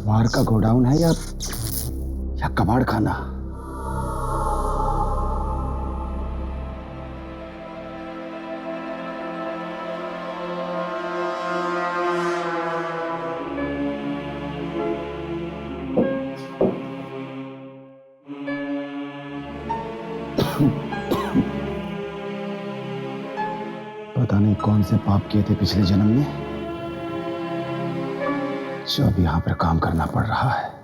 अखबार का गोडाउन है या कबाड़ खाना? पता नहीं कौन से पाप किए थे पिछले जन्म में, जो अब यहां पर काम करना पड़ रहा है।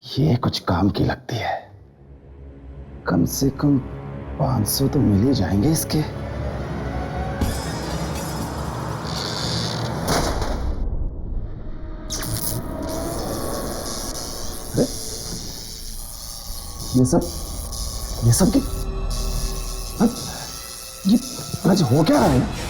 ये कुछ काम की लगती है। कम से कम 500 तो मिल ही जाएंगे इसके। अरे ये सब ये आज हो क्या रहा है?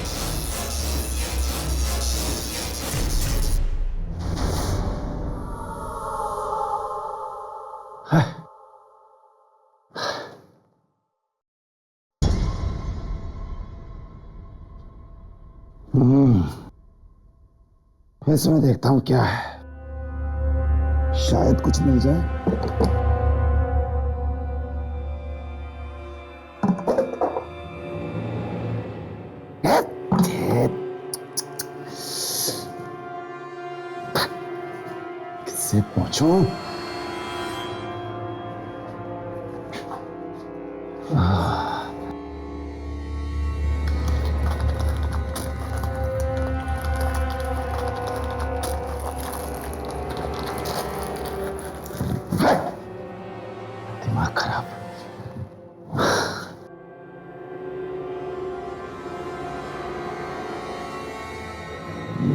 इसमें देखता हूं क्या है, शायद कुछ मिल जाए। किससे पूछूं? दिमाग खराब।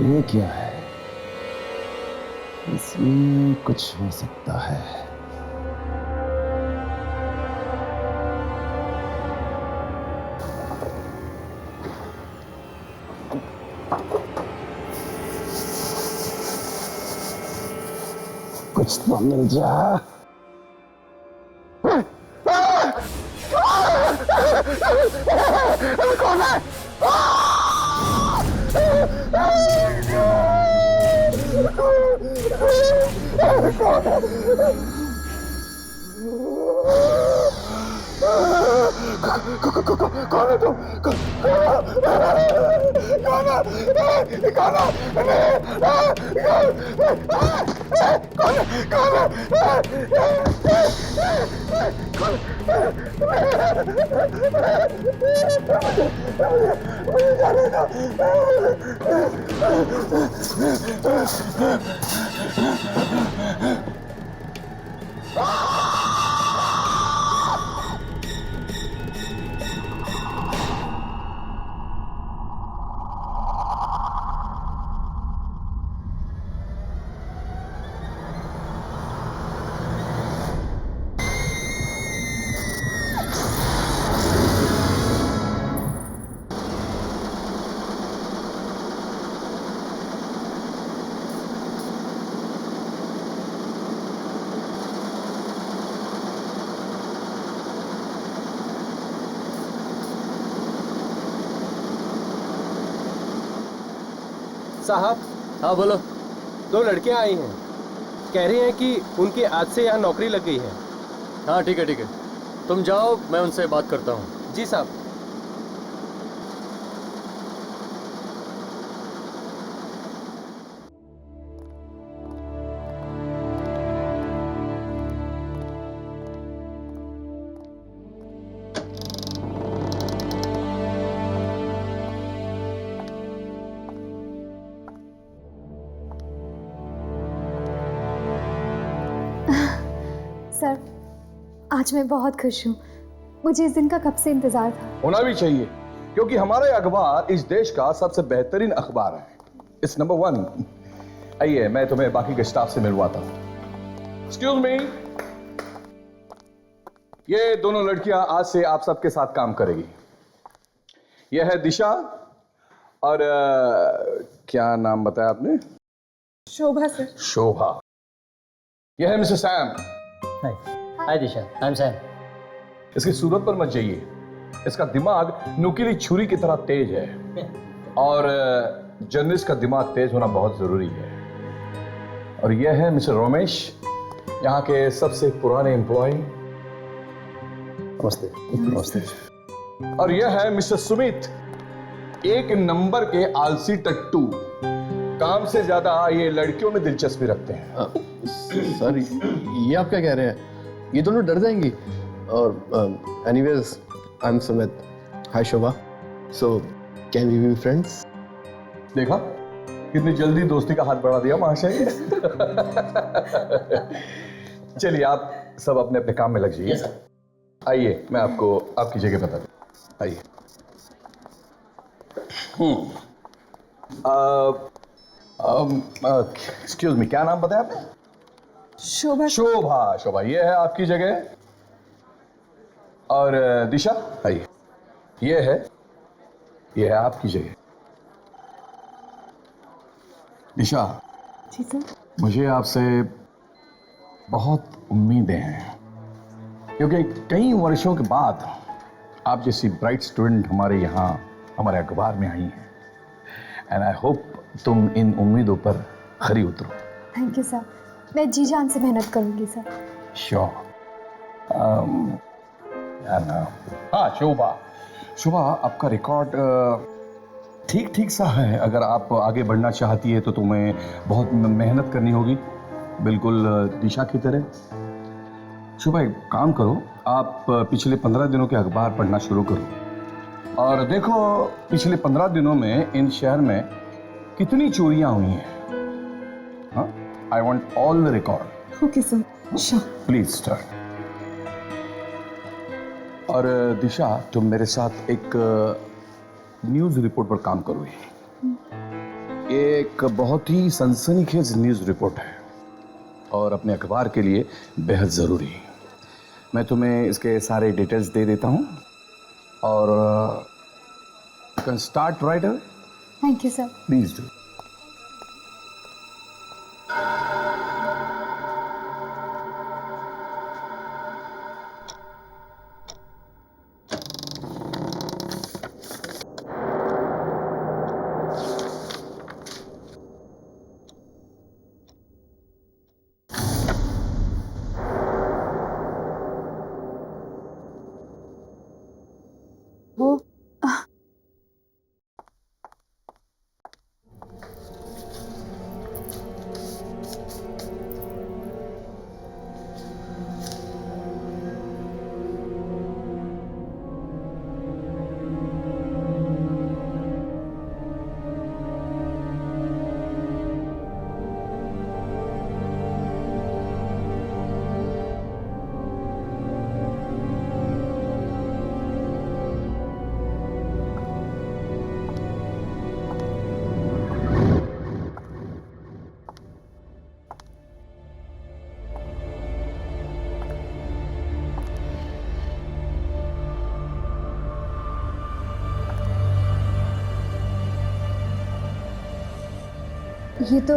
ये क्या है? इसमें कुछ हो सकता है। कुछ तो मिल जा। कौन है? कौन है तुम? साहब। हाँ बोलो। 2 लड़कियां आई हैं, कह रही हैं कि उनकी आज से यहाँ नौकरी लग गई है। हाँ ठीक है, तुम जाओ, मैं उनसे बात करता हूँ। जी साहब। सर, आज मैं बहुत खुश हूँ। मुझे इस दिन का कब से इंतजार था। होना भी चाहिए, क्योंकि हमारा अखबार इस देश का सबसे बेहतरीन अखबार है। It's number 1। आइए, मैं तुम्हें बाकी के स्टाफ से मिलवाता हूँ। Excuse me. ये दोनों लड़कियां आज से आप सबके साथ काम करेगी। यह है दिशा और क्या नाम बताया आपने? शोभा सर। शोभा। यह है mister Sam. Hi Disha, I am Sam. इसकी सूरत पर मत जाइए, इसका दिमाग नुकीली छुरी की तरह तेज है और जर्नलिस्ट का दिमाग तेज होना बहुत जरूरी है। और यह है मिस्टर रमेश, यहाँ के सबसे पुराने एम्प्लॉय। नमस्ते। नमस्ते। और यह है मिस्टर सुमित, एक नंबर के आलसी टट्टू। काम से ज्यादा ये लड़कियों में दिलचस्पी रखते हैं। सर ये आप क्या कह रहे हैं? ये दोनों डर जाएंगी। और anyways I am Sumit. Hi Shobha. So can we be friends? देखा कितनी जल्दी दोस्ती का हाथ बढ़ा दिया महाशय। चलिए आप सब अपने अपने काम में लग जाइए। आइए मैं आपको आपकी जगह बता दूं। आइए। एक्सक्यूज मी, क्या नाम बताया आपने? शोभा। शोभा। शोभा, ये है आपकी जगह। और दिशा, आइए। ये है आपकी जगह। दिशा, जी सर। मुझे आपसे बहुत उम्मीदें हैं क्योंकि कई वर्षों के बाद आप जैसी ब्राइट स्टूडेंट हमारे यहाँ हमारे अखबार में आई हैं एंड आई होप तुम इन उम्मीदों पर खरी उतरो। थैंक यू सर, मैं जी जान से मेहनत करूंगी सर। श्योर। हाँ शोभा, शोभा आपका रिकॉर्ड ठीक ठीक सा है। अगर आप आगे बढ़ना चाहती है तो तुम्हें बहुत मेहनत करनी होगी, बिल्कुल दिशा की तरह। शोभा एक काम करो, आप पिछले 15 दिनों के अखबार पढ़ना शुरू करो और देखो पिछले 15 दिनों में इन शहर में कितनी चोरियां हुई हैं। हाँ, I want all the record. Okay sir, sure. Please start. और दिशा तुम मेरे साथ एक न्यूज रिपोर्ट पर काम करोगे। ये एक बहुत ही सनसनीखेज न्यूज रिपोर्ट है और अपने अखबार के लिए बेहद ज़रूरी है। मैं तुम्हें इसके सारे डिटेल्स दे देता हूँ और can start right away. Thank you sir. Please do. वो ये तो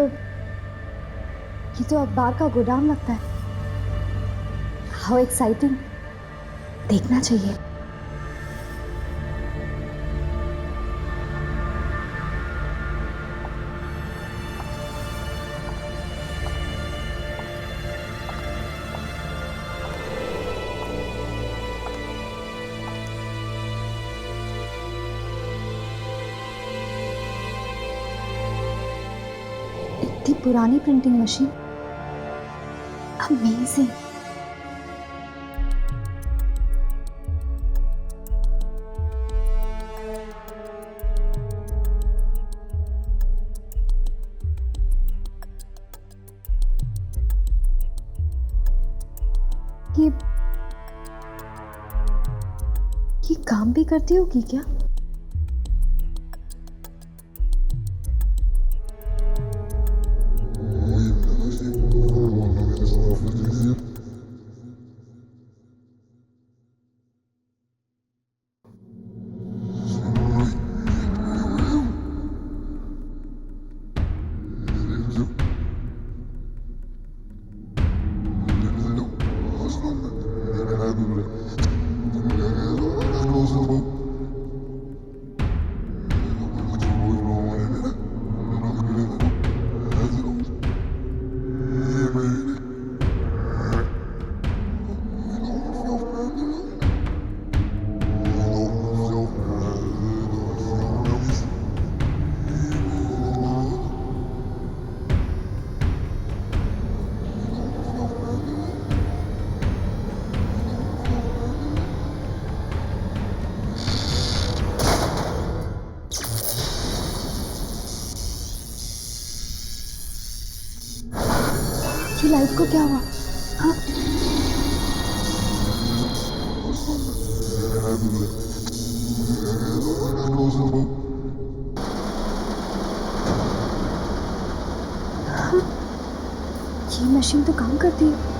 अखबार का गोदाम लगता है। हाउ एक्साइटिंग, देखना चाहिए। इतनी पुरानी प्रिंटिंग मशीन, अमेजिंग। ये काम भी करती होगी क्या? ये लाइट को क्या हुआ? हाँ, ये मशीन तो काम करती है।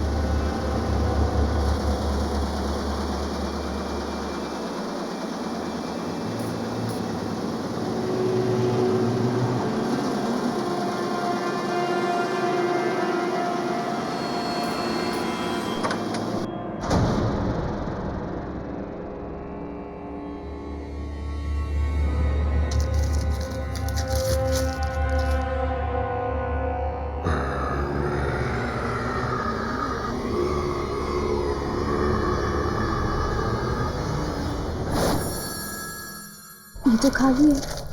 ये तो खाली है।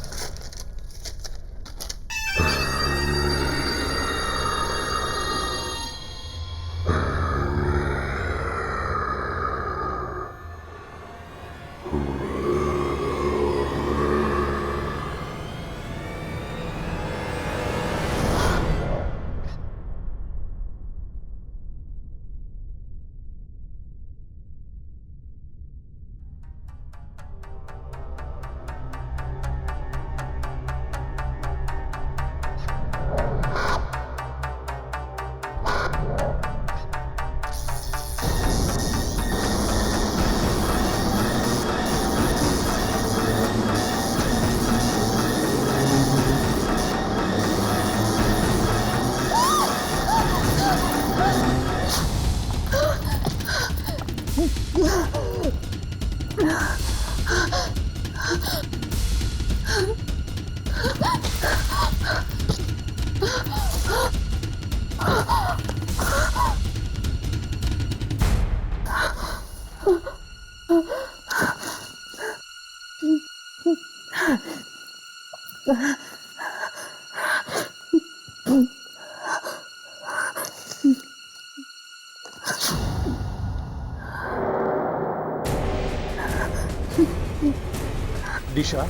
दिशा,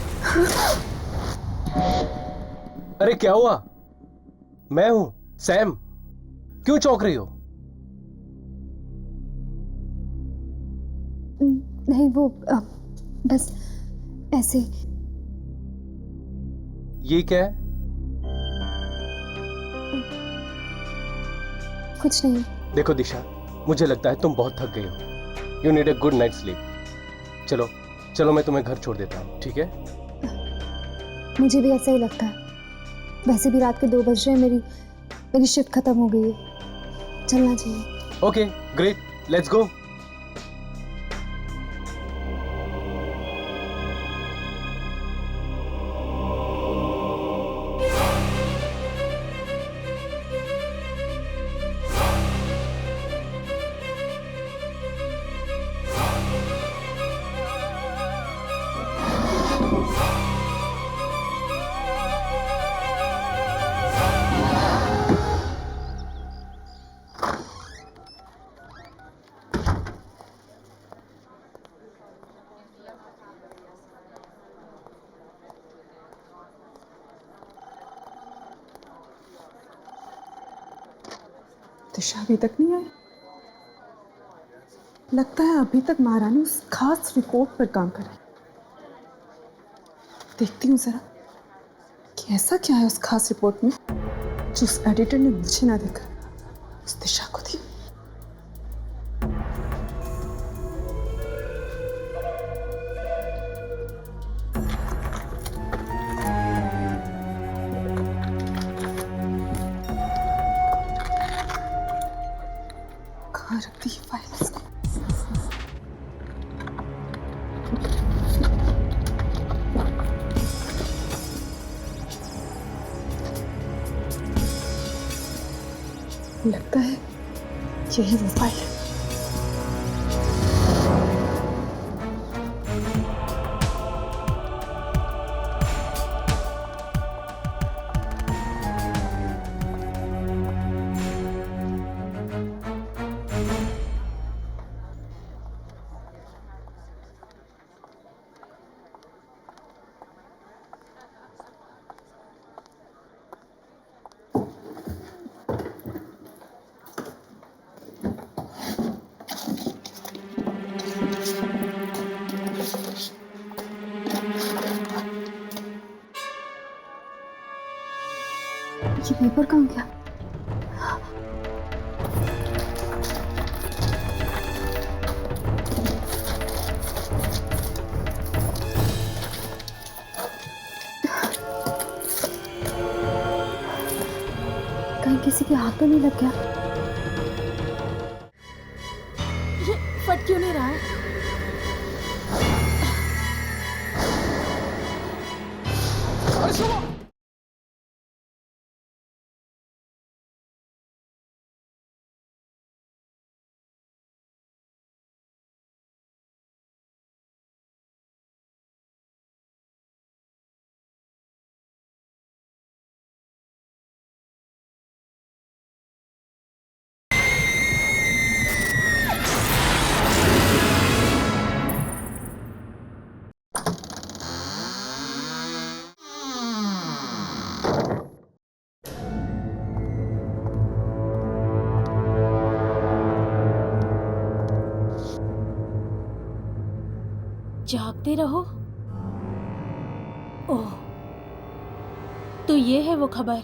अरे क्या हुआ? मैं हूं सैम। क्यों चौंक रही हो? नहीं वो बस ऐसे। ये क्या है? कुछ नहीं। देखो दिशा, मुझे लगता है तुम बहुत थक गई हो। You need a good night sleep. चलो चलो, मैं तुम्हें घर छोड़ देता हूँ, ठीक है? मुझे भी ऐसा ही लगता है। वैसे भी रात के 2 बज रहे हैं। मेरी शिफ्ट खत्म हो गई है। चलना चाहिए। Okay great, let's go. Disha अभी तक नहीं आई। लगता है अभी तक महारानी उस खास रिपोर्ट पर काम कर रही। देखती हूँ जरा कि ऐसा क्या है उस खास रिपोर्ट में जो उस एडिटर ने मुझे ना देखा, उस दिशा को दी। कहाँ रख दी ये फाइल इसको? लगता है यही वो फाइल है। ये पेपर कहाँ गया? कहीं किसी के हाथ तो नहीं लग गया? ये फट क्यों नहीं रहा है? जागते रहो। ओह, तो ये है वो खबर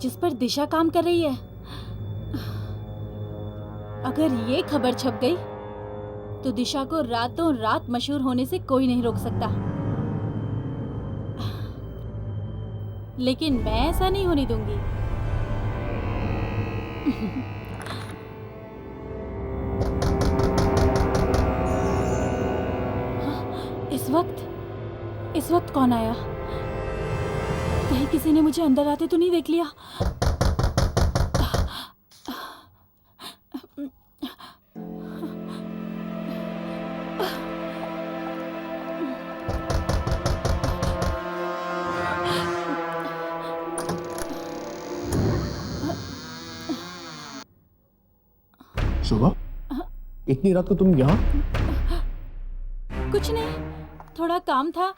जिस पर दिशा काम कर रही है। अगर ये खबर छप गई तो दिशा को रातों रात मशहूर होने से कोई नहीं रोक सकता। लेकिन मैं ऐसा नहीं होने दूंगी। इस वक्त कौन आया? कहीं किसी ने मुझे अंदर आते तो नहीं देख लिया? शोभा, इतनी रात को तुम यहाँ? कुछ नहीं, थोड़ा काम था।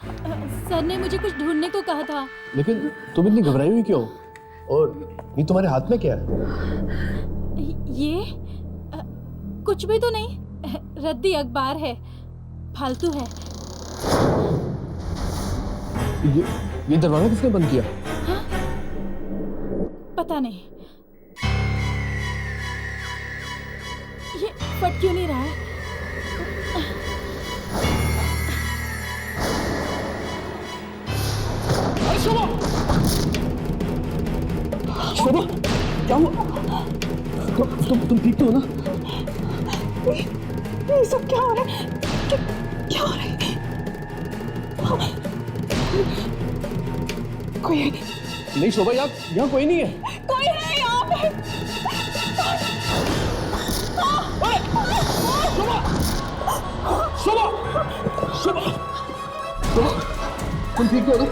सर ने मुझे कुछ ढूंढने को कहा था। लेकिन तुम इतनी घबराई हुई क्यों? और ये तुम्हारे हाथ में क्या है? ये कुछ भी तो नहीं, रद्दी अखबार है, फालतू है। ये दरवाजा किसने बंद किया? हाँ? पता नहीं। ये फट क्यों नहीं रहा है? शोभा, क्या हुआ? तुम ठीक तो हो ना? ये सब क्या हो रहा है? क्या हो रहा है? कोई है? नहीं शोभा, यहाँ कोई नहीं है। कोई है यहाँ पे? शोभा, शोभा, शोभा, तुम ठीक तो हो ना?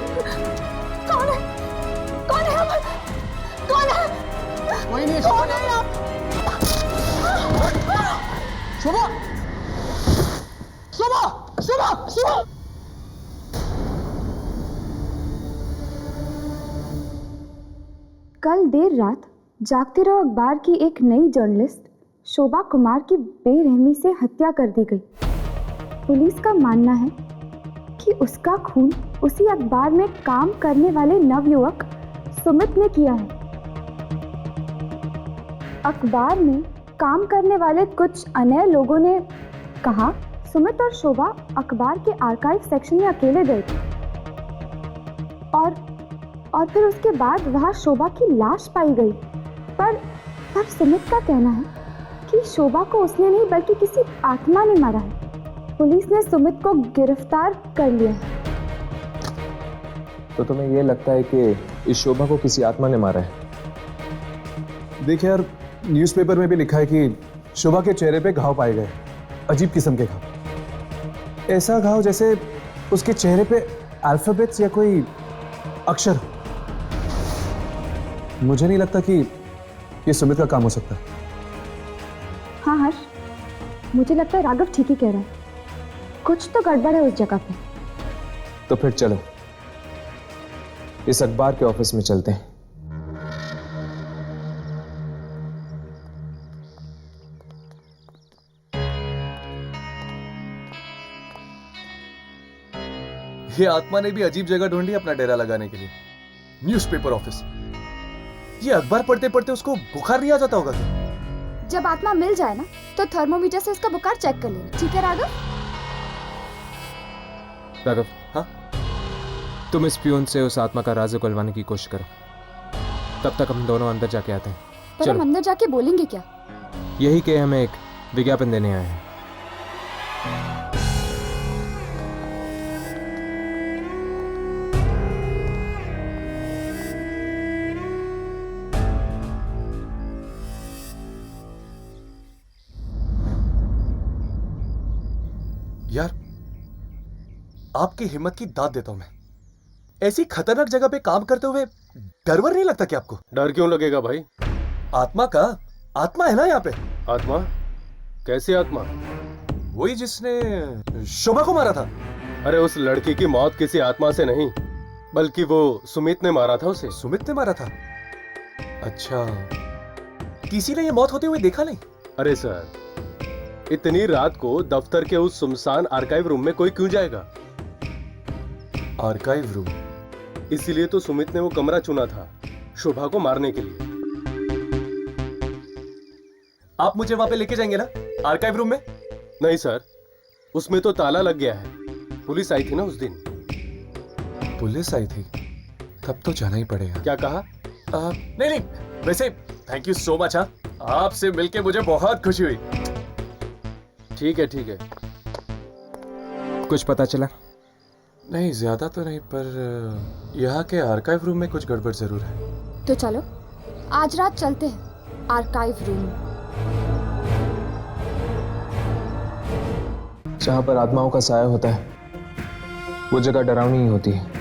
कौन है? कौन है यहाँ पर? कौन है? कोई नहीं है। कौन है यहाँ? शोभा, शोभा, शोभा, शोभा। कल देर रात जागते रहो अखबार की एक नई जर्नलिस्ट शोभा कुमार की बेरहमी से हत्या कर दी गई। पुलिस का मानना है कि उसका खून उसी अखबार में काम करने वाले नवयुवक सुमित ने किया है। अखबार में काम करने वाले कुछ अन्य लोगों ने कहा सुमित और शोभा अखबार के आर्काइव सेक्शन में अकेले गए थे और फिर उसके बाद वहां शोभा की लाश पाई गई। पर सुमित का कहना है कि शोभा को उसने नहीं बल्कि किसी आत्मा ने मारा है। पुलिस ने सुमित को गिरफ्तार कर लिया है। तो तुम्हें यह लगता है कि इस शोभा को किसी आत्मा ने मारा है? देखिए यार, न्यूज़पेपर में भी लिखा है कि शोभा के चेहरे पे घाव पाए गए, अजीब किस्म के घाव। ऐसा घाव जैसे उसके चेहरे पे अल्फाबेट्स या कोई अक्षर हो। मुझे नहीं लगता कि ये सुमित का काम हो सकता। हाँ हर्ष, मुझे लगता है राघव ठीक ही कह रहा है। कुछ तो गड़बड़ है उस जगह पे। तो फिर चलो इस अखबार के ऑफिस में चलते हैं। ये आत्मा ने भी अजीब जगह ढूंढी अपना डेरा लगाने के लिए, न्यूज़पेपर ऑफिस। ये अखबार पढ़ते पढ़ते उसको बुखार नहीं आ जाता होगा क्या? जब आत्मा मिल जाए ना तो थर्मोमीटर से उसका बुखार चेक कर लेना, ठीक है राघव? राघव, हाँ? तुम इस प्यून से उस आत्मा का राज उगलवाने की कोशिश करो, तब तक हम दोनों अंदर जाके आते हैं। पर हम अंदर जाके बोलेंगे क्या? यही कि हमें एक विज्ञापन देने आए हैं। यार, आपकी हिम्मत की दाद देता हूं मैं। ऐसी खतरनाक जगह पे काम करते हुए डर वर नहीं लगता क्या आपको? डर क्यों लगेगा भाई? आत्मा का आत्मा है ना यहाँ पे। आत्मा? कैसी आत्मा? वही जिसने शोभा को मारा था। अरे उस लड़की की मौत किसी आत्मा से नहीं, बल्कि वो सुमित ने मारा था उसे। सुमित ने मारा था? अच्छा, किसी ने ये मौत होते हुए देखा नहीं? अरे सर, इतनी रात को दफ्तर के उस सुनसान आर्काइव रूम में कोई क्यों जाएगा? Archive room? इसीलिए तो सुमित ने वो कमरा चुना था, शोभा को मारने के लिए। आप मुझे वहां पे लेके जाएंगे ना, आर्काइव रूम में? नहीं सर, उसमें तो ताला लग गया है। पुलिस आई थी ना उस दिन। पुलिस आई थी? तब तो जाना ही पड़ेगा। क्या कहा? नहीं नहीं, वैसे थैंक यू सो मच। हाँ, आपसे मिलके मुझे बहुत खुशी हुई। ठीक है ठीक है। कुछ पता चला? नहीं, ज्यादा तो नहीं, पर यहाँ के आर्काइव रूम में कुछ गड़बड़ जरूर है। तो चलो आज रात चलते हैं आर्काइव रूम। जहाँ पर आत्माओं का साया होता है वो जगह डरावनी ही होती है।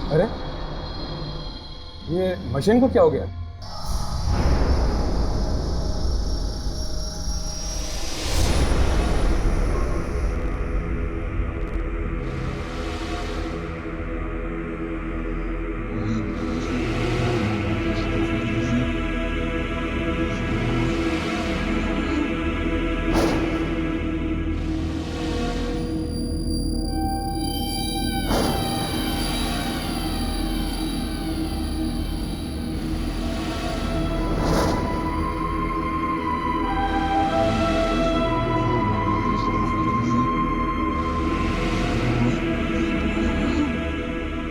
अरे ये मशीन को क्या हो गया?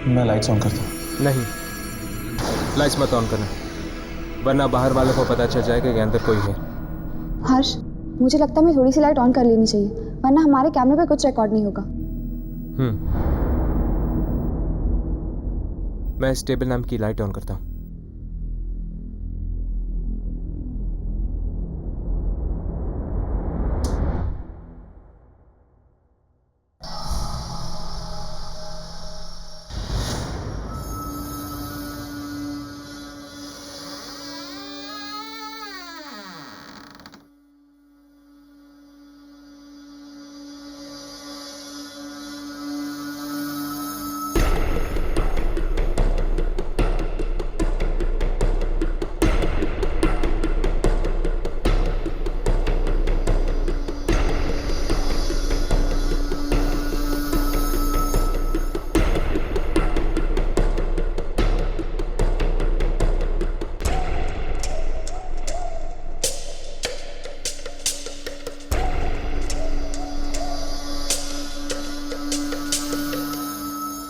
मैं लाइट्स ऑन करता हूँ। नहीं, लाइट्स मत ऑन करना, वरना बाहर वालों को पता चल जाएगा कि अंदर कोई है। हर्ष, मुझे लगता है मैं थोड़ी सी लाइट ऑन कर लेनी चाहिए, वरना हमारे कैमरे पे कुछ रिकॉर्ड नहीं होगा। मैं इस टेबल लैंप की लाइट ऑन करता हूँ।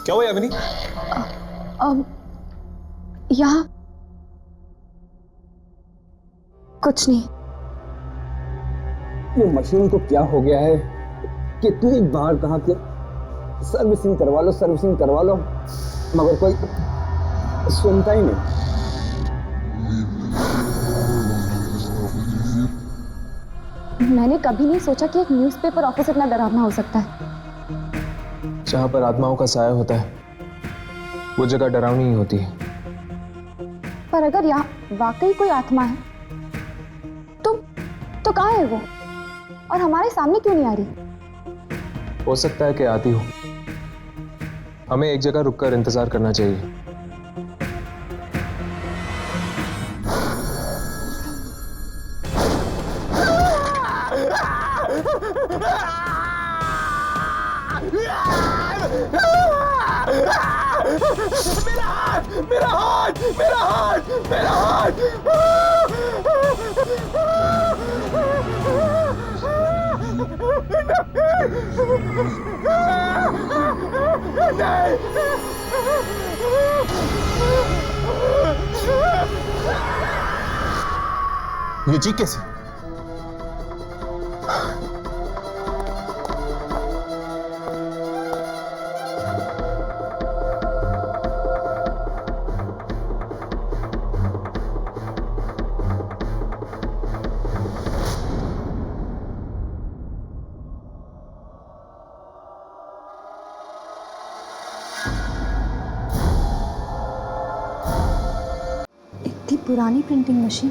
क्या हुआ यामिनी? यहाँ कुछ नहीं। ये मशीन को क्या हो गया है? कितनी बार कहा कि सर्विसिंग करवा लो, मगर कोई सुनता ही नहीं। मैंने कभी नहीं सोचा कि एक न्यूज़पेपर ऑफिस इतना डरावना हो सकता है। जहां पर आत्माओं का साया होता है वो जगह डरावनी ही होती है। पर अगर यहाँ वाकई कोई आत्मा है तो कहाँ है वो, और हमारे सामने क्यों नहीं आ रही? हो सकता है कि आती हो। हमें एक जगह रुककर इंतजार करना चाहिए। मेरा हाथ। ये जी कैसे? इतनी पुरानी प्रिंटिंग मशीन,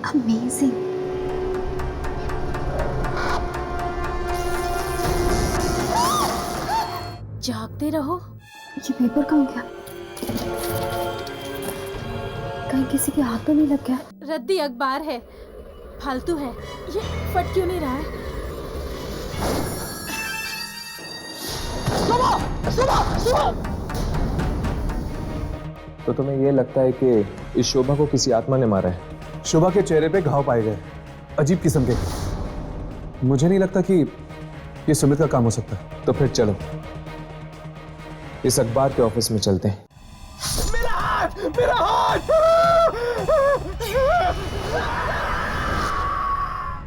अमेजिंग। जागते रहो। ये पेपर कहाँ गया? कहीं किसी के हाथ तो नहीं लग गया? रद्दी अखबार है, फालतू है। ये फट क्यों नहीं रहा है? तो तुम्हें यह लगता है कि इस शोभा को किसी आत्मा ने मारा है? शोभा के चेहरे पे घाव पाए गए, अजीब किस्म के। मुझे नहीं लगता कि ये सुमित का काम हो सकता है। तो फिर चलो इस अखबार के ऑफिस में चलते हैं। मेरा हाथ।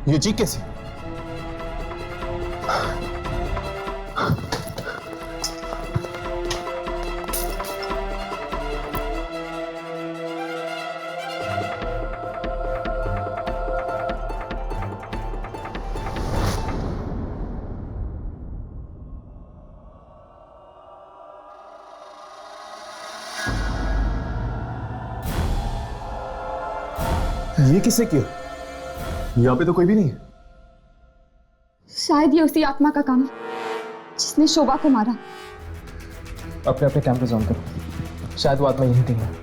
ये जी कैसे? ये किसने किया? यहाँ पे तो कोई भी नहीं है। शायद ये उसी आत्मा का काम है जिसने शोभा को मारा। अपने अपने कैमरे ऑन करो, शायद वो आत्मा यहीं कहीं है।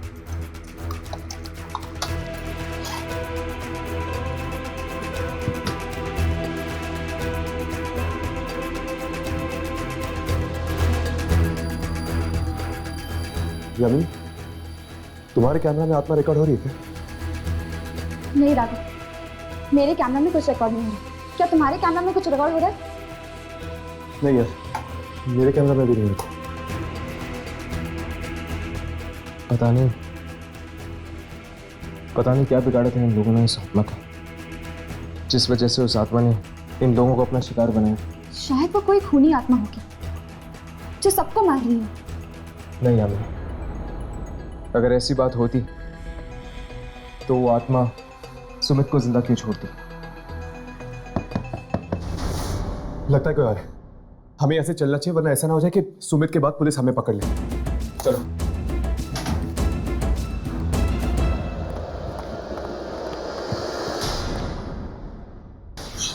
यामिनी, तुम्हारे कैमरा में आत्मा रिकॉर्ड हो रही है क्या? नहीं राघव, मेरे कैमरा में कुछ रिकॉर्ड नहीं हो रहा। क्या तुम्हारे कैमरा में कुछ रिकॉर्ड हो रहा है? नहीं यार, मेरे कैमरा में भी नहीं है। पता नहीं क्या बिगाड़ा था इन लोगों ने इस आत्मा का, जिस वजह से उस आत्मा ने इन लोगों को अपना शिकार बनाया। शायद वो कोई खूनी आत्मा होगी जो सबको मार रही है। नहीं यामिनी, अगर ऐसी बात होती तो वो आत्मा सुमित को जिंदा क्यों छोड़ती? लगता है कोई और है। हमें ऐसे चलना चाहिए, वरना ऐसा ना हो जाए कि सुमित के बाद पुलिस हमें पकड़ ले। चलो।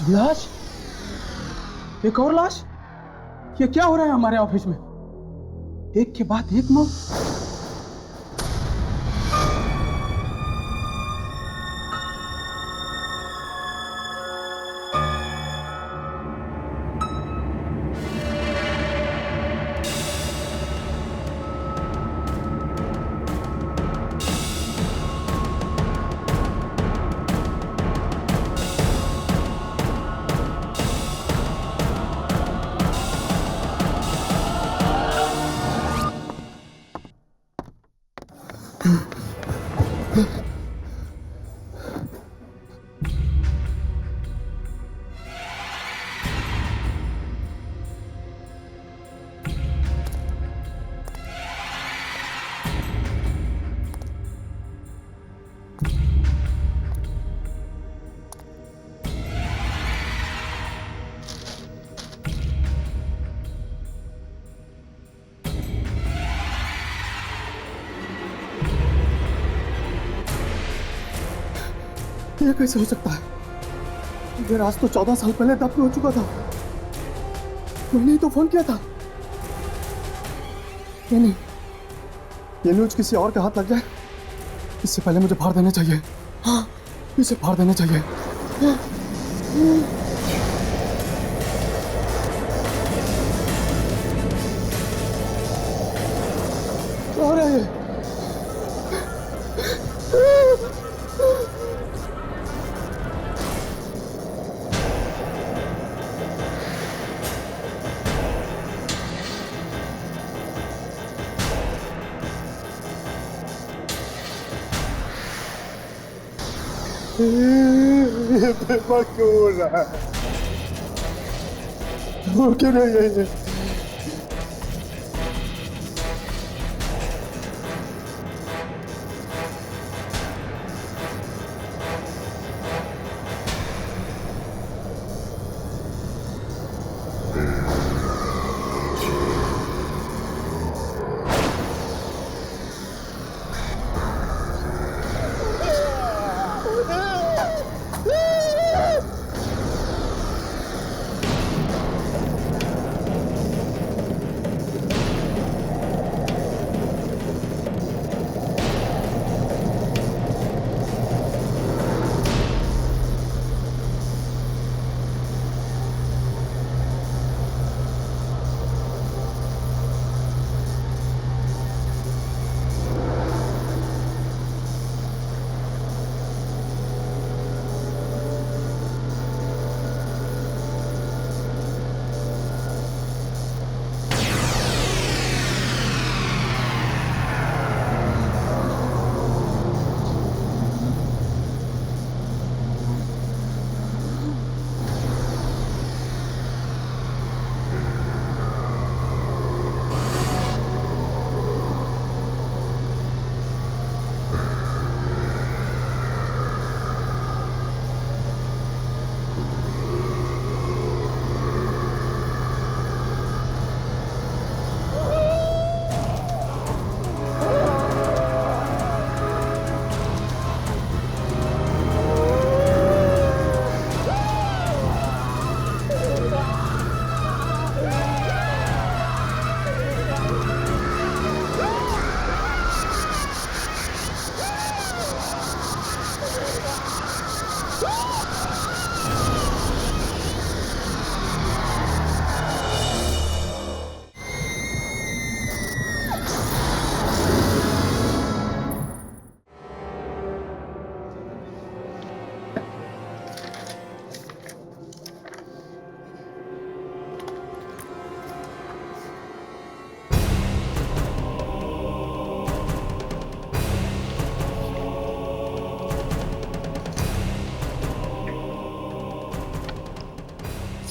लाश, एक और लाश। ये क्या हो रहा है हमारे ऑफिस में? एक के बाद एक मौत। ये कैसे हो सकता है? ये राज तो 14 साल पहले दफन हो चुका था। मैंने ही तो फोन किया था। ये नहीं, ये न्यूज किसी और के हाथ लग जाए इससे पहले मुझे फाड़ देना चाहिए। हाँ, इसे फाड़ देना चाहिए। क्या है ये? ये बेवकूफ क्यों हो रहा है? हो क्यों नहीं है ये?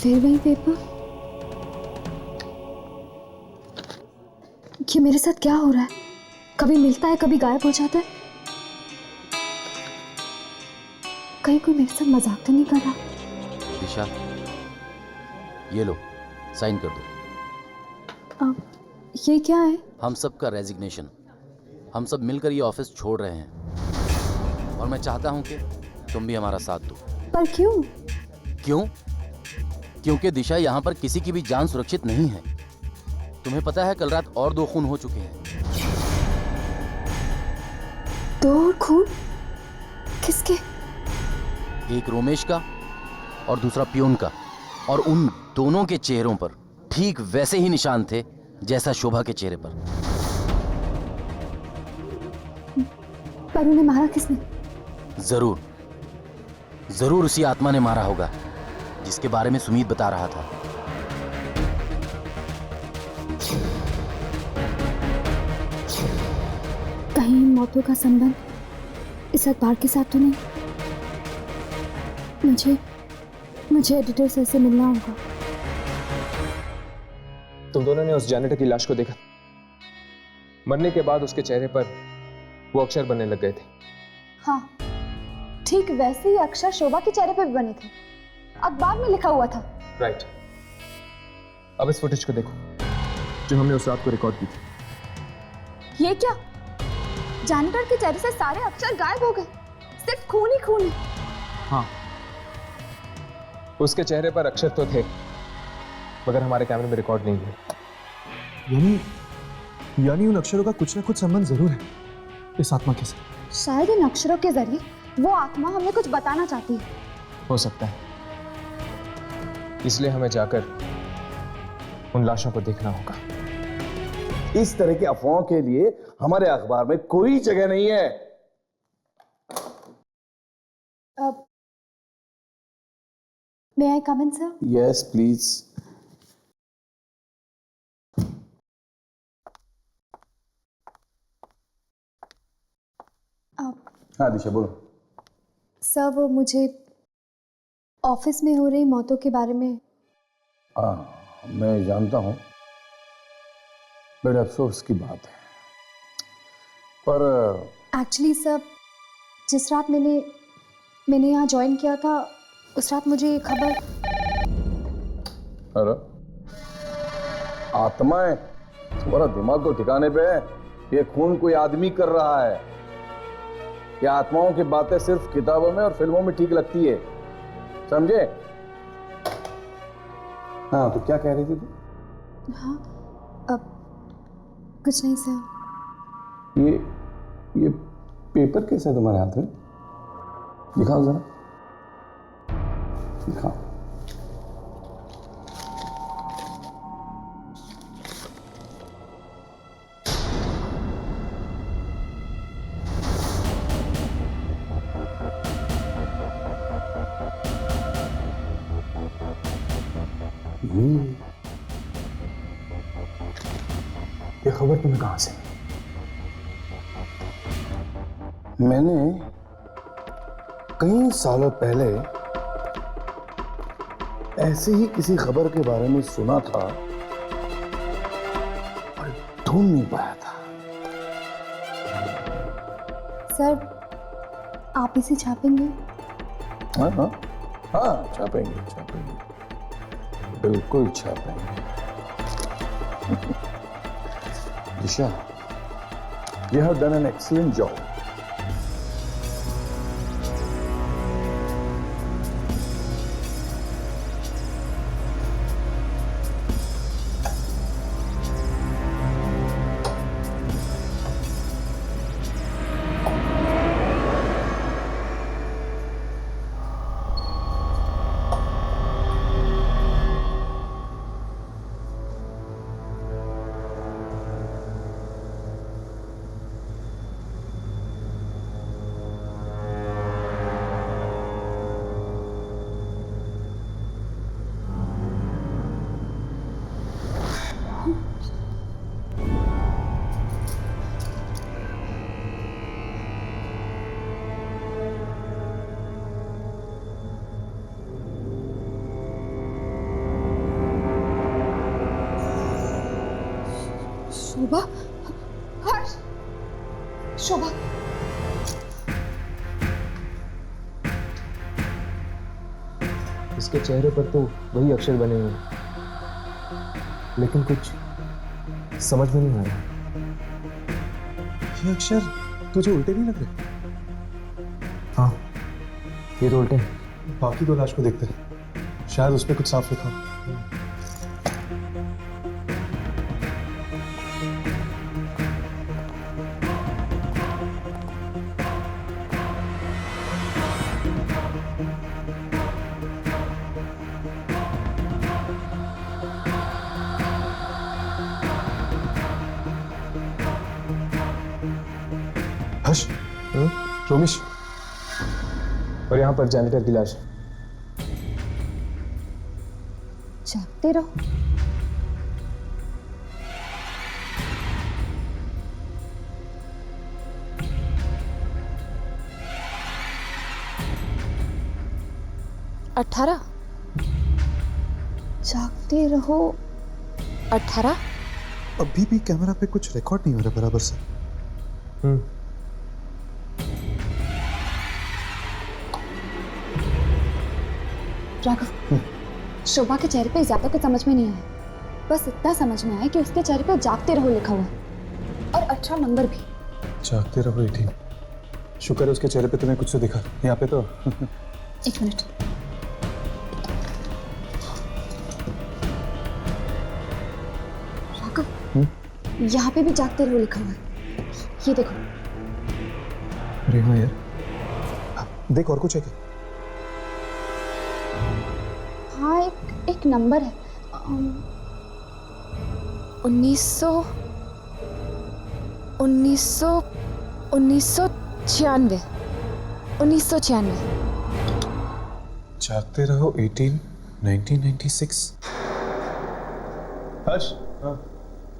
फिर वही पेपर। ये मेरे साथ क्या हो रहा है? कभी मिलता है, कभी गायब हो जाता है। कहीं कोई मेरे साथ मजाक तो नहीं कर रहा? दिशा, ये लो, साइन कर दो। ये क्या है? हम सब का रेजिग्नेशन। हम सब मिलकर ये ऑफिस छोड़ रहे हैं और मैं चाहता हूं कि तुम भी हमारा साथ दो। पर क्यों? क्यों? क्योंकि दिशा, यहाँ पर किसी की भी जान सुरक्षित नहीं है। तुम्हें पता है, कल रात और 2 खून हो चुके हैं। 2 खून? किसके? एक रोमेश का और दूसरा प्यून का। और उन दोनों के चेहरों पर ठीक वैसे ही निशान थे जैसा शोभा के चेहरे पर। पर उन्हें मारा किसने? जरूर उसी आत्मा ने मारा होगा जिसके बारे में सुमीत बता रहा था। कहीं इन मौतों का संबंध इस अखबार के साथ तो नहीं? मुझे एडिटर सर से मिलना होगा। तुम दोनों ने उस जैनेटर की लाश को देखा? मरने के बाद उसके चेहरे पर वो अक्षर बनने लग गए थे। हाँ, ठीक वैसे ही अक्षर शोभा के चेहरे पे भी बने थे, अखबार में लिखा हुआ था। राइट। अब इस फुटेज को देखो जो हमने उस रात को रिकॉर्ड की थी। ये क्या? जैनेटर के चेहरे से सारे अक्षर गायब हो गए, सिर्फ खून ही खून है। हाँ, उसके चेहरे पर अक्षर तो थे मगर हमारे कैमरे में रिकॉर्ड नहीं हुए। यानी उन अक्षरों का कुछ ना कुछ संबंध जरूर है इस आत्मा के साथ। शायद इन अक्षरों के जरिए वो आत्मा हमें कुछ बताना चाहती है। हो सकता है, इसलिए हमें जाकर उन लाशों को देखना होगा। इस तरह की अफवाहों के लिए हमारे अखबार में कोई जगह नहीं है। मे आई कम इन सर? Yes please. हाँ दिशा बोलो। सर, वो मुझे ऑफिस में हो रही मौतों के बारे में। हाँ, मैं जानता हूँ, बड़े अफसोस की बात है, पर एक्चुअली सर, जिस रात मैंने यहाँ ज्वाइन किया था उस रात मुझे ये खबर। अरे आत्माएं, तुम्हारा दिमाग तो ठिकाने पे है। ये खून कोई आदमी कर रहा है। ये आत्माओं की बातें सिर्फ किताबों में और फिल्मों में ठीक लगती है, समझे? हाँ, तो क्या कह रही थी तू? हाँ, अब कुछ नहीं सर। ये पेपर कैसे है तुम्हारे हाथ में? दिखाओ जरा, दिखाओ। ये खबर तुम्हें कहां से? मैंने कई सालों पहले ऐसे ही किसी खबर के बारे में सुना था और ढूंढ नहीं पाया था। सर, आप इसे छापेंगे? हाँ हाँ हाँ, छापेंगे, बिल्कुल छापेंगे। दिशा, you have done an excellent job. शोभा, हर्ष, शोभा। इसके चेहरे पर तो वही अक्षर बने हुए हैं, लेकिन कुछ समझ में नहीं आ रहा। ये अक्षर तुझे उल्टे नहीं लग रहे? हाँ, ये तो उल्टे हैं। बाकी दो लाश को देखते हैं, शायद उस पर कुछ साफ लिखा हो। हर्ष, रोमिश, और यहाँ पर जैनेटर की लाश। जागते रहो। 18 जागते रहो 18। अभी भी कैमरा पे कुछ रिकॉर्ड नहीं हो रहा बराबर से। राघव, शोभा के चेहरे पे ज्यादा कुछ समझ में नहीं आया, बस इतना समझ में आया कि उसके चेहरे पे जागते रहो लिखा हुआ है और 18 नंबर भी। जागते रहो 18। शुक्र है उसके चेहरे पे तुम्हें कुछ तो दिखा, यहाँ पे तो। एक मिनट। राघव, यहाँ पे भी जागते रहो लिखा हुआ है, ये देखो। अरे हाँ यार, देख और कुछ है क्या? हाँ, एक नंबर है 1996। जागते रहो 18 1996। हर्ष,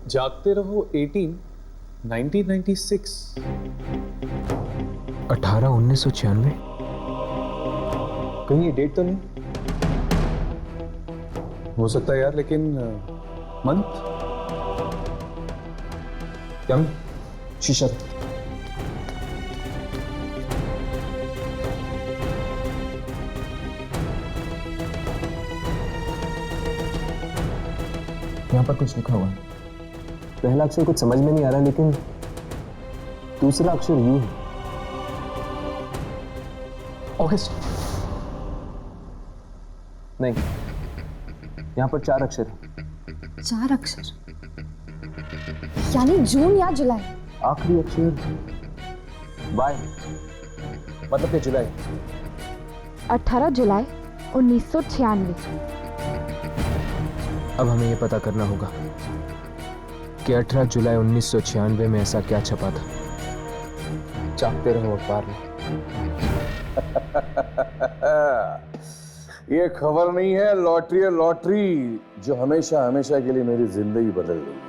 जागते रहो 18 1996। 18 1996। कहीं ये डेट तो नहीं हो सकता है यार, लेकिन मंथ क्या? शीशा यहाँ पर कुछ लिखा हुआ है। पहला अक्षर कुछ समझ में नहीं आ रहा, लेकिन दूसरा अक्षर यू है। अगस्त नहीं, यहाँ पर 4 अक्षर है। 4 अक्षर यानी जून या जुलाई। आखिरी अक्षर बाय, मतलब कि जुलाई। 18 जुलाई 1996। अब हमें यह पता करना होगा कि 18 जुलाई 1996 में ऐसा क्या छपा था। जागते रहो अखबार में। ये खबर नहीं है, लॉटरी है, लॉटरी जो हमेशा हमेशा के लिए मेरी जिंदगी बदल गई।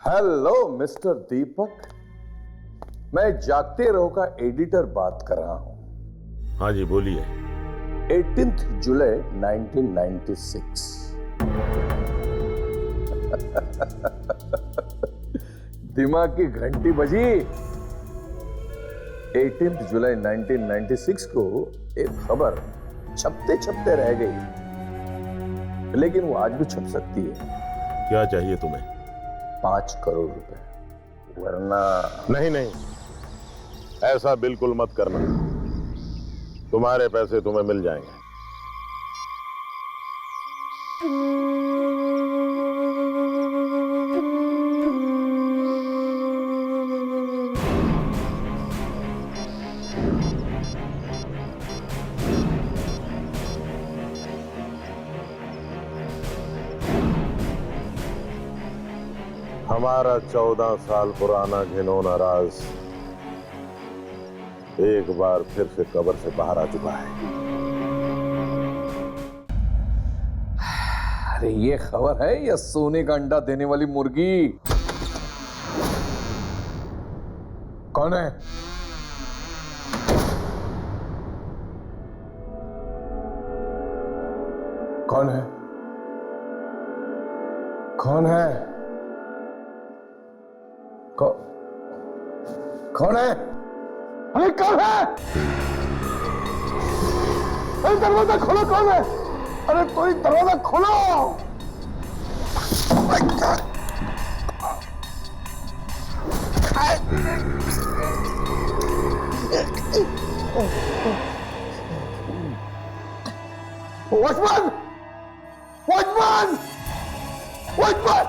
हेलो मिस्टर दीपक, मैं जागते रहो का एडिटर बात कर रहा हूं। हाँ जी बोलिए। 18 जुलाई 1996। दिमाग की घंटी बजी। 18 जुलाई 1996 को एक खबर छपते छपते रह गई, लेकिन वो आज भी छप सकती है। क्या चाहिए तुम्हें? 5 करोड़ रुपए, वरना नहीं नहीं, ऐसा बिल्कुल मत करना। तुम्हारे पैसे तुम्हें मिल जाएंगे। हमारा 14 साल पुराना घिनौना राज एक बार फिर से कब्र से बाहर आ चुका है। अरे ये खबर है या सोने का अंडा देने वाली मुर्गी? कौन है? कौन है? कौन है? कौन है? अरे कौन है? अरे दरवाजा खोलो, कौन है? अरे कोई दरवाजा खोलो। वॉचमैन! वॉचमैन! वॉचमैन!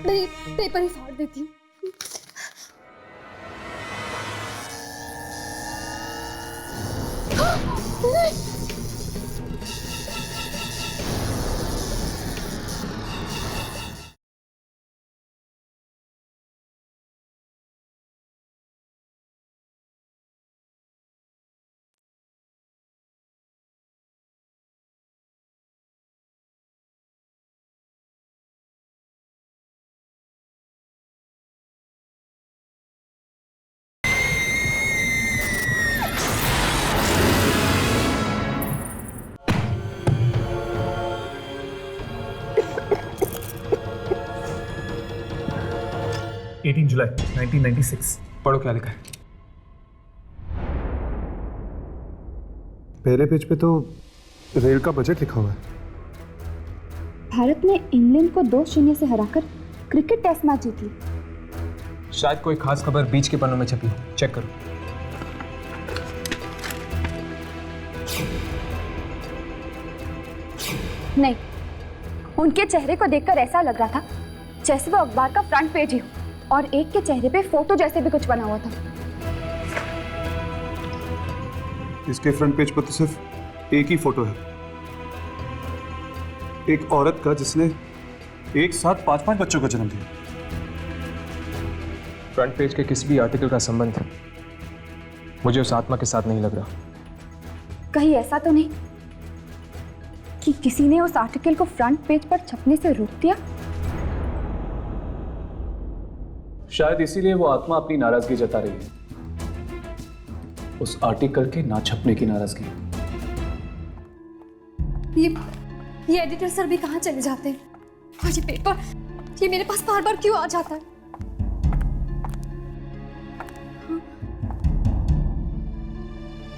मैं पेपर ही फाड़ देती हूँ। जुलाई 1996। पढ़ो क्या लिखा है। पहले पेज पे तो रेल का बजट लिखा हुआ है। भारत ने इंग्लैंड को 2-0 से हराकर क्रिकेट टेस्ट मैच जीती। शायद कोई खास खबर बीच के पन्नों में छपी हो, चेक करो। नहीं, उनके चेहरे को देखकर ऐसा लग रहा था जैसे वो अखबार का फ्रंट पेज ही हो, और एक के चेहरे पे फोटो जैसे भी कुछ बना हुआ था। इसके फ्रंट पेज पर तो सिर्फ एक ही फोटो है, एक औरत का जिसने एक साथ 5-5 बच्चों का जन्म दिया। फ्रंट पेज के किसी भी आर्टिकल का संबंध मुझे उस आत्मा के साथ नहीं लग रहा। कहीं ऐसा तो नहीं कि किसी ने उस आर्टिकल को फ्रंट पेज पर छपने से रोक दिया? शायद इसीलिए वो आत्मा अपनी नाराजगी जता रही है, उस आर्टिकल के ना छपने की नाराजगी। ये एडिटर सर भी कहाँ चले जाते हैं? और ये पेपर, ये मेरे पास बार बार क्यों आ जाता है?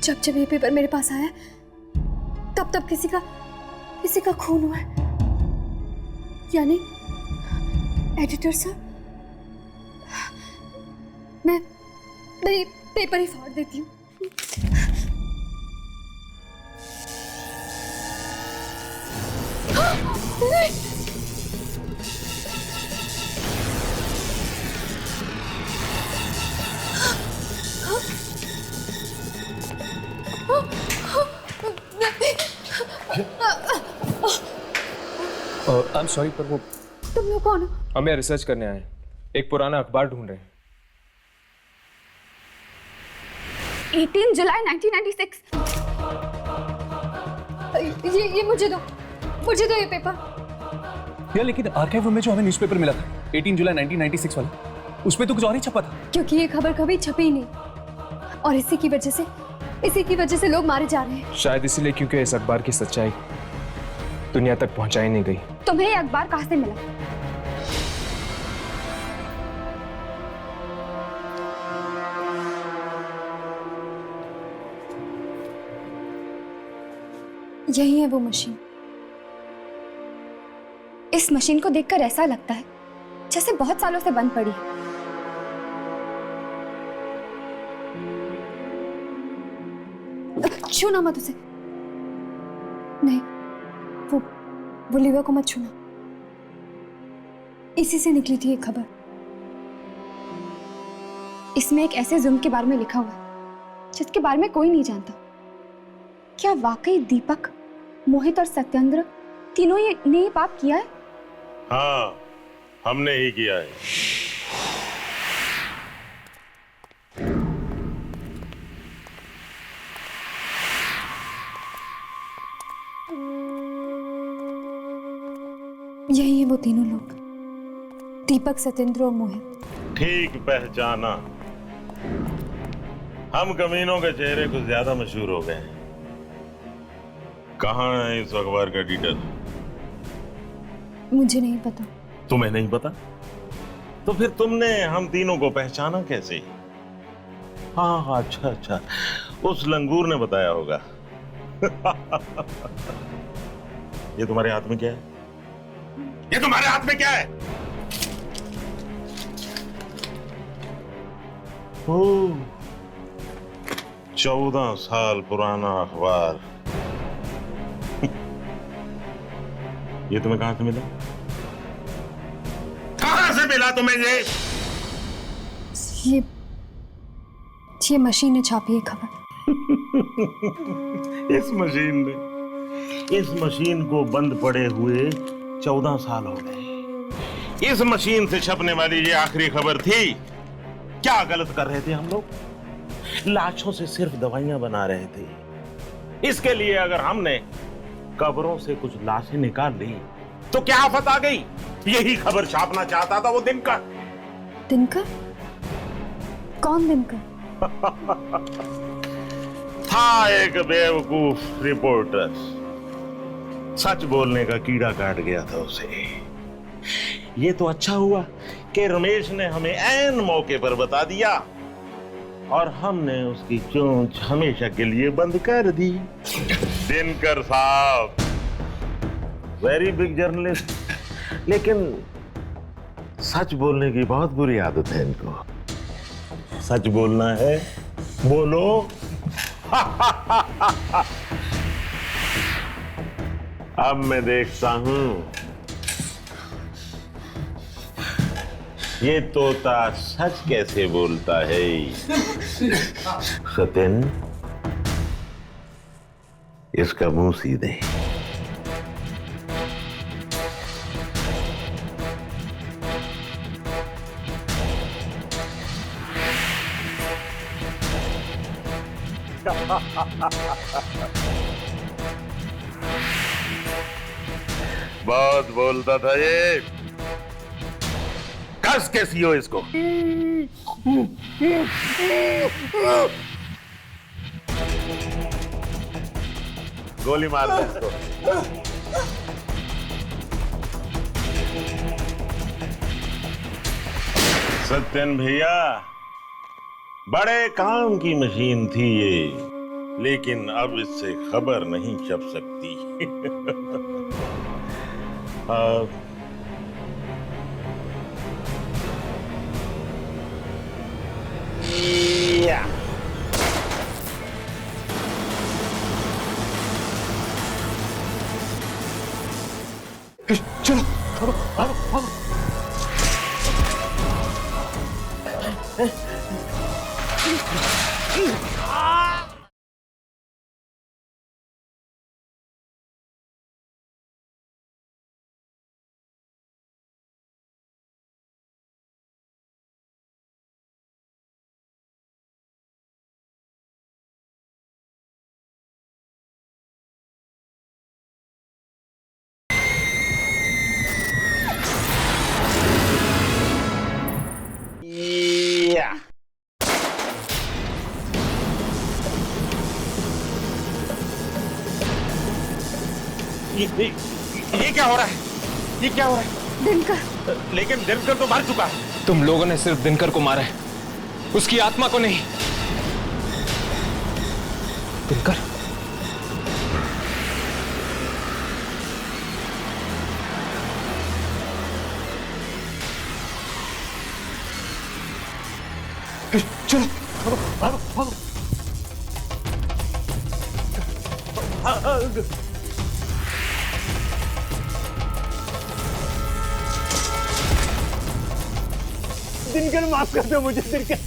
जब जब ये पेपर मेरे पास आया तब तब किसी का खून हुआ है। यानी एडिटर सर, मैं ये पेपर ही फाड़ देती हूँ। आई एम सॉरी, पर वो तुम लोग कौन हो? हमें रिसर्च करने आए हैं, एक पुराना अखबार ढूंढ रहे हैं। 18 जुलाई 1996। ये मुझे दो ये पेपर। यार लेकिन आर्काइव रूम में जो हमें न्यूज़पेपर मिला था 18 जुलाई 1996 वाला, उसमें तो कुछ और ही छपा था। क्योंकि ये खबर कभी छपी ही नहीं, और इसी की वजह से लोग मारे जा रहे हैं। शायद इसीलिए क्योंकि इस अखबार की सच्चाई दुनिया तक पहुंचाई नहीं गई। तुम्हें ये अखबार कहां से मिला? यही है वो मशीन। इस मशीन को देखकर ऐसा लगता है जैसे बहुत सालों से बंद पड़ी है। छूना मत उसे। नहीं, वो लीवर को मत छूना। इसी से निकली थी ये खबर। इसमें एक ऐसे जुर्म के बारे में लिखा हुआ है जिसके बारे में कोई नहीं जानता। क्या वाकई दीपक, मोहित और सत्येंद्र तीनों ने ये पाप किया है? हाँ, हमने ही किया है। यही है वो तीनों लोग, दीपक, सत्येंद्र और मोहित। ठीक पहचाना। हम कमीनों के चेहरे कुछ ज्यादा मशहूर हो गए। कहाँ है इस अखबार का एडिटर? मुझे नहीं पता। तुम्हें नहीं पता? तो फिर तुमने हम तीनों को पहचाना कैसे? हाँ, अच्छा, उस लंगूर ने बताया होगा। ये तुम्हारे हाथ में क्या है? ये तुम्हारे हाथ में क्या है? ओह, 14 साल पुराना अखबार। ये तुम्हें कहां से मिला? कहां से मिला तुम्हें ये मशीन ने छापी है खबर। इस मशीन को बंद पड़े हुए 14 साल हो गए। इस मशीन से छपने वाली ये आखिरी खबर थी। क्या गलत कर रहे थे हम लोग? लाशों से सिर्फ दवाइयां बना रहे थे। इसके लिए अगर हमने कब्रों से कुछ लाशें निकाल ली तो क्या आफत आ गई? यही खबर छापना चाहता था वो दिनकर। दिनकर? कौन दिनकर? था एक बेवकूफ रिपोर्टर। सच बोलने का कीड़ा काट गया था उसे। ये तो अच्छा हुआ कि रमेश ने हमें ऐन मौके पर बता दिया और हमने उसकी चोंच हमेशा के लिए बंद कर दी। दिनकर साहब वेरी बिग जर्नलिस्ट, लेकिन सच बोलने की बहुत बुरी आदत है इनको। सच बोलना है, बोलो। अब मैं देखता हूं ये तोता सच कैसे बोलता है। सत्यन, इसका मुंह सीधे। बहुत बोलता था ये। कस के सीओ इसको। गोली मार दे इसको। सत्यन भैया, बड़े काम की मशीन थी ये, लेकिन अब इससे खबर नहीं छप सकती। या। चलो भागो भागो भागो। ये क्या हो रहा है? ये क्या हो रहा है? दिनकर। लेकिन दिनकर तो मर चुका है। तुम लोगों ने सिर्फ दिनकर को मारा है, उसकी आत्मा को नहीं। दिनकर, चलो भागो भागो। दिनकर माफ कर दो मुझे दिनकर।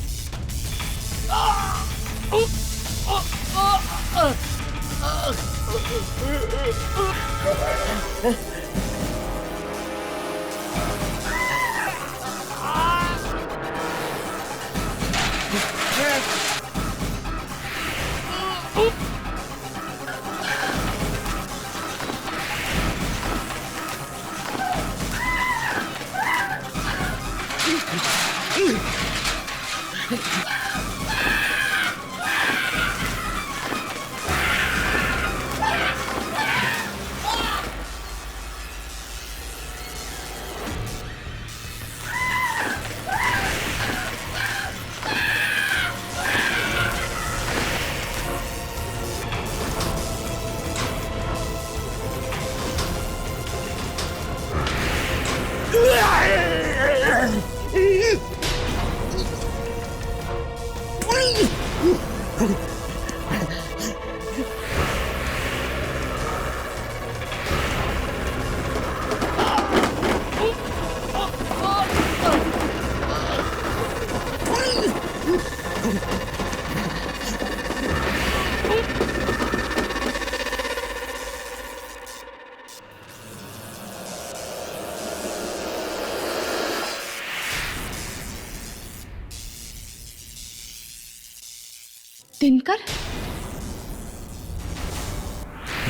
दिनकर?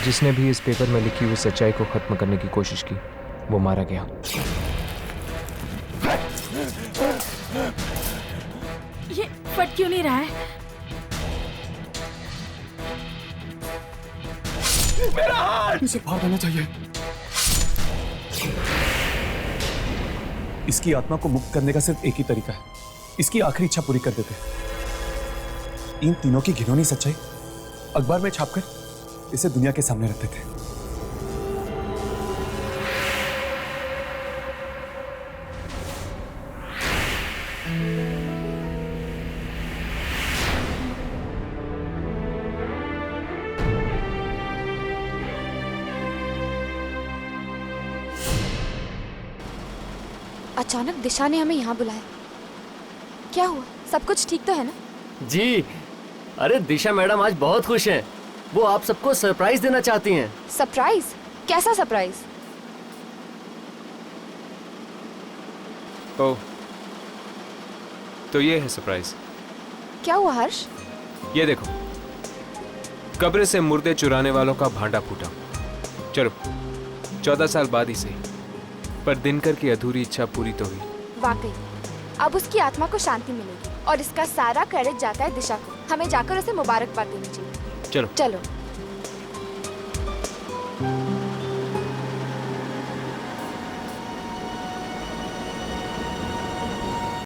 जिसने भी इस पेपर में लिखी हुई सच्चाई को खत्म करने की कोशिश की वो मारा गया। ये फट क्यों नहीं रहा है? मेरा हाथ! इसे फाड़ देना चाहिए। इसकी आत्मा को मुक्त करने का सिर्फ एक ही तरीका है, इसकी आखिरी इच्छा पूरी कर देते हैं। इन तीनों की घिनौनी सच्चाई अखबार में छापकर इसे दुनिया के सामने रखते थे। अचानक दिशा ने हमें यहाँ बुलाया। क्या हुआ? सब कुछ ठीक तो है ना? जी, अरे दिशा मैडम आज बहुत खुश हैं। वो आप सबको सरप्राइज देना चाहती हैं। सरप्राइज? कैसा सरप्राइज? ओह, तो ये है सरप्राइज। क्या हुआ हर्ष? ये देखो, कब्र से मुर्दे चुराने वालों का भांडा फूटा। चलो 14 साल बाद ही सही, पर दिनकर की अधूरी इच्छा पूरी तो हुई। वाकई अब उसकी आत्मा को शांति मिलेगी और इसका सारा क्रेडिट जाता है दिशा को। हमें जाकर उसे मुबारकबाद देनी चाहिए। चलो चलो।